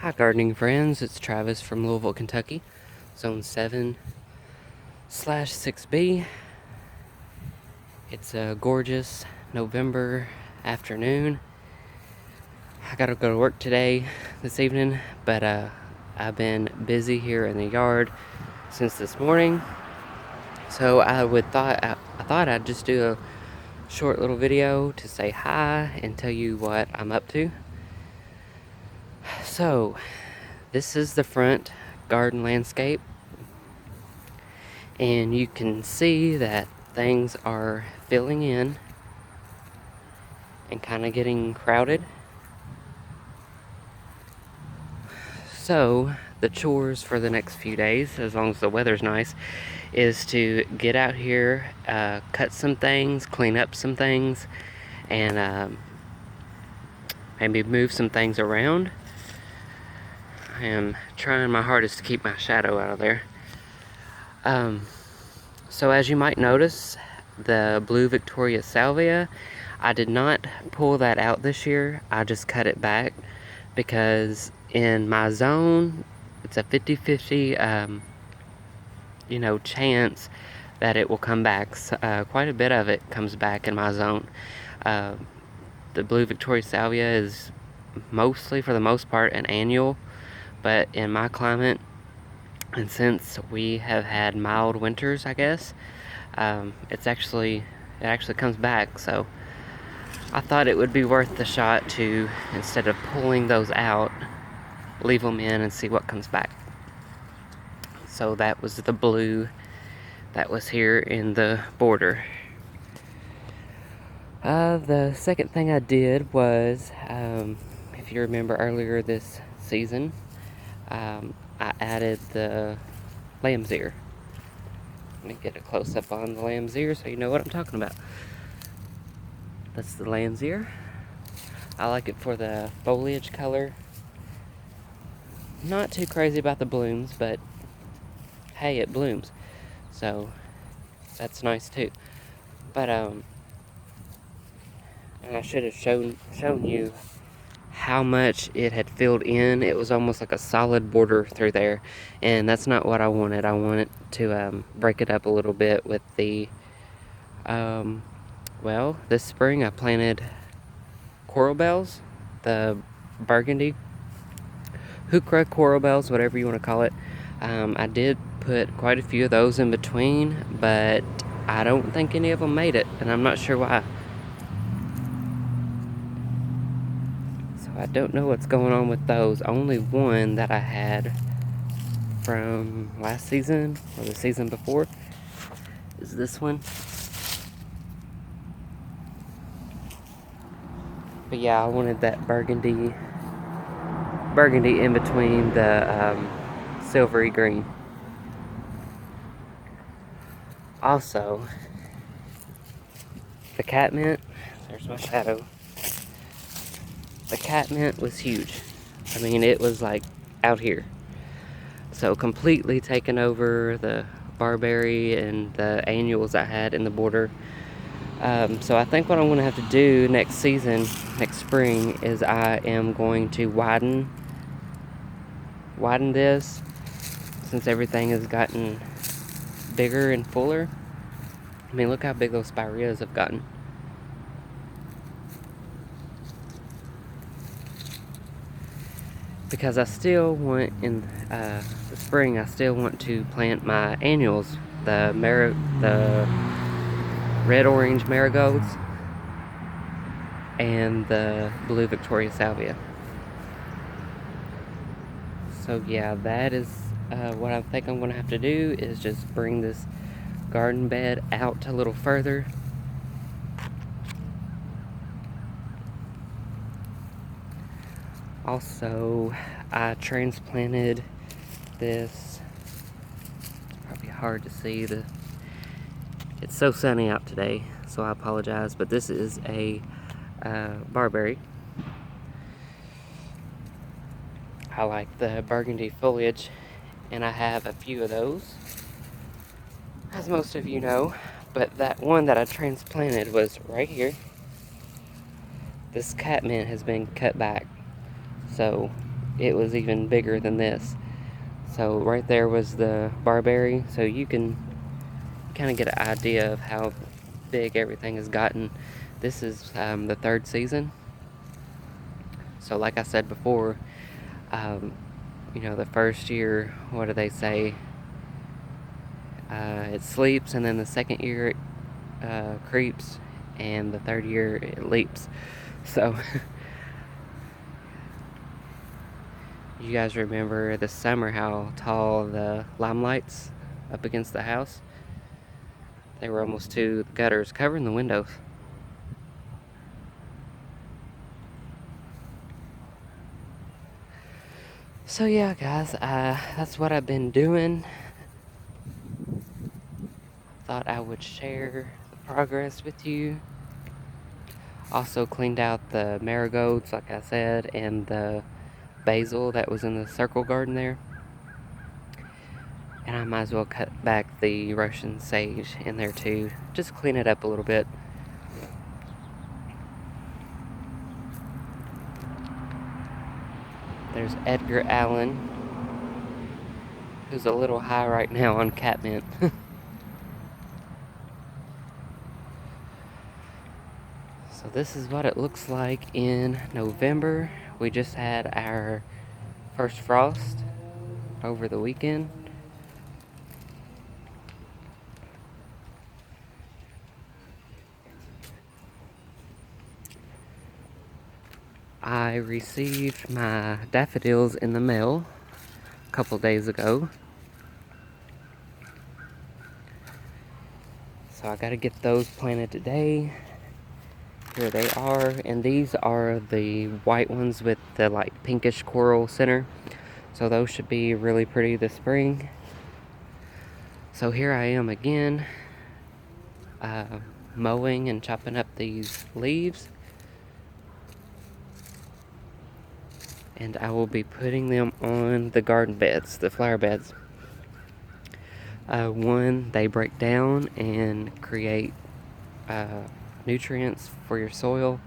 Hi gardening friends, it's Travis from Louisville, Kentucky, Zone 7/6B. It's a gorgeous November afternoon. I gotta go to work this evening, but I've been busy here in the yard since this morning. So I thought I'd just do a short little video to say hi and tell you what I'm up to. So, this is the front garden landscape, and you can see that things are filling in and kind of getting crowded. So, the chores for the next few days, as long as the weather's nice, is to get out here, cut some things, clean up some things, and maybe move some things around. I am trying my hardest to keep my shadow out of there. So as you might notice, the blue Victoria Salvia, I did not pull that out this year. I just cut it back because in my zone, it's a 50-50, chance that it will come back. Quite a bit of it comes back in my zone. The blue Victoria Salvia is mostly, for the most part, an annual, but in my climate, and since we have had mild winters, I guess, it actually comes back. So I thought it would be worth the shot to, instead of pulling those out, leave them in and see what comes back. So that was the blue that was here in the border. The second thing I did was, if you remember earlier this season, I added the lamb's ear. Let me get a close-up on the lamb's ear so you know what I'm talking about. That's the lamb's ear. I like it for the foliage color. Not too crazy about the blooms, but hey, it blooms. So that's nice too. But and I should have shown you how much it had filled in. It was almost like a solid border through there, and that's not what I wanted. I wanted to break it up a little bit with the well, this spring I planted coral bells, the burgundy heuchera coral bells, whatever you want to call it. I did put quite a few of those in between, but I don't think any of them made it, and I'm not sure why. I don't know what's going on with those. Only one that I had from last season or the season before is this one. But yeah, I wanted that burgundy in between the silvery green. Also, the catmint, there's my shadow. The catmint was huge. I mean, it was like out here. So completely taken over the Barberry and the annuals I had in the border. So I think what I'm going to have to do next spring, is I am going to widen this, since everything has gotten bigger and fuller. I mean, look how big those spireas have gotten. Because I still want, in the spring, I still want to plant my annuals, the red orange marigolds and the blue Victoria Salvia. So yeah, that is what I think I'm going to have to do, is just bring this garden bed out a little further. Also, I transplanted this, probably hard to see, it's so sunny out today, so I apologize, but this is a barberry. I like the burgundy foliage, and I have a few of those, as most of you know, but that one that I transplanted was right here. This catmint has been cut back, so it was even bigger than this. So right there was the Barberry, so you can kind of get an idea of how big everything has gotten. This is the third season. So like I said before, you know, the first year, what do they say? It sleeps, and then the second year it creeps, and the third year it leaps. So you guys remember this summer how tall the limelights up against the house? They were almost to the gutters, covering the windows. So yeah, guys, that's what I've been doing. Thought I would share the progress with you. Also cleaned out the marigolds, like I said, and the basil that was in the circle garden there. And I might as well cut back the Russian sage in there too. Just clean it up a little bit. There's Edgar Allan, who's a little high right now on Catmint. So this is what it looks like in November. We just had our first frost over the weekend. I received my daffodils in the mail a couple days ago. So I gotta get those planted today. Here they are, and these are the white ones with the like pinkish coral center. So those should be really pretty this spring. So here I am again, mowing and chopping up these leaves. And I will be putting them on the garden beds, the flower beds. One, they break down and create nutrients for your soil.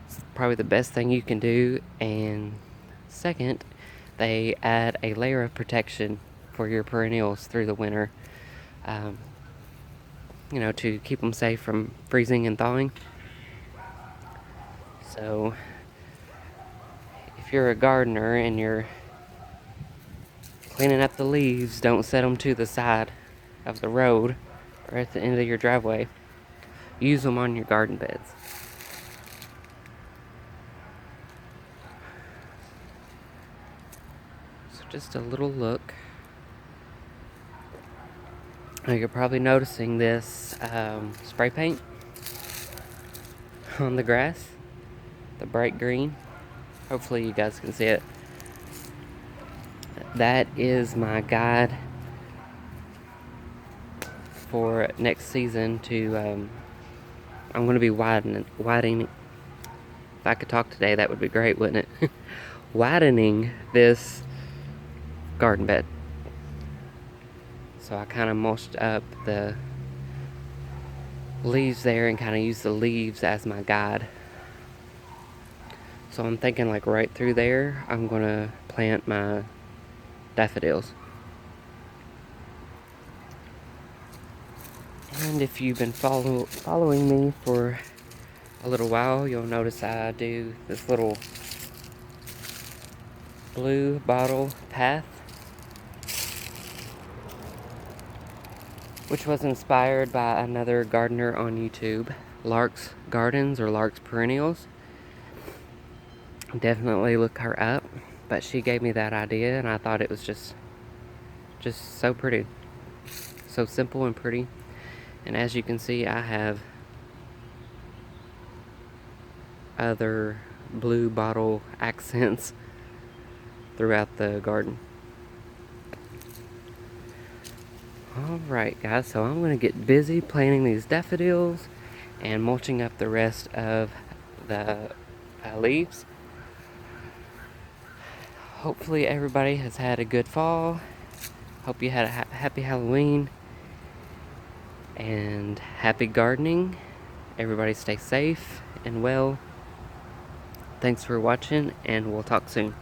It's probably the best thing you can do. And second, they add a layer of protection for your perennials through the winter. You know, to keep them safe from freezing and thawing. So if you're a gardener and you're cleaning up the leaves, don't set them to the side of the road or at the end of your driveway. Use them on your garden beds. So just a little look. Now you're probably noticing this spray paint on the grass, the bright green. Hopefully you guys can see it. That is my guide for next season to, I'm going to be widening, if I could talk today that would be great, wouldn't it? Widening this garden bed. So I kind of mulched up the leaves there and kind of used the leaves as my guide. So I'm thinking like right through there, I'm going to plant my daffodils. And if you've been following me for a little while, you'll notice I do this little blue bottle path, which was inspired by another gardener on YouTube, Lark's Gardens or Lark's Perennials. Definitely look her up, but she gave me that idea and I thought it was just so pretty, so simple and pretty. And as you can see, I have other blue bottle accents throughout the garden. Alright guys, so I'm going to get busy planting these daffodils and mulching up the rest of the leaves. Hopefully everybody has had a good fall. Hope you had a happy Halloween and happy gardening. Everybody stay safe and well. Thanks for watching, and we'll talk soon.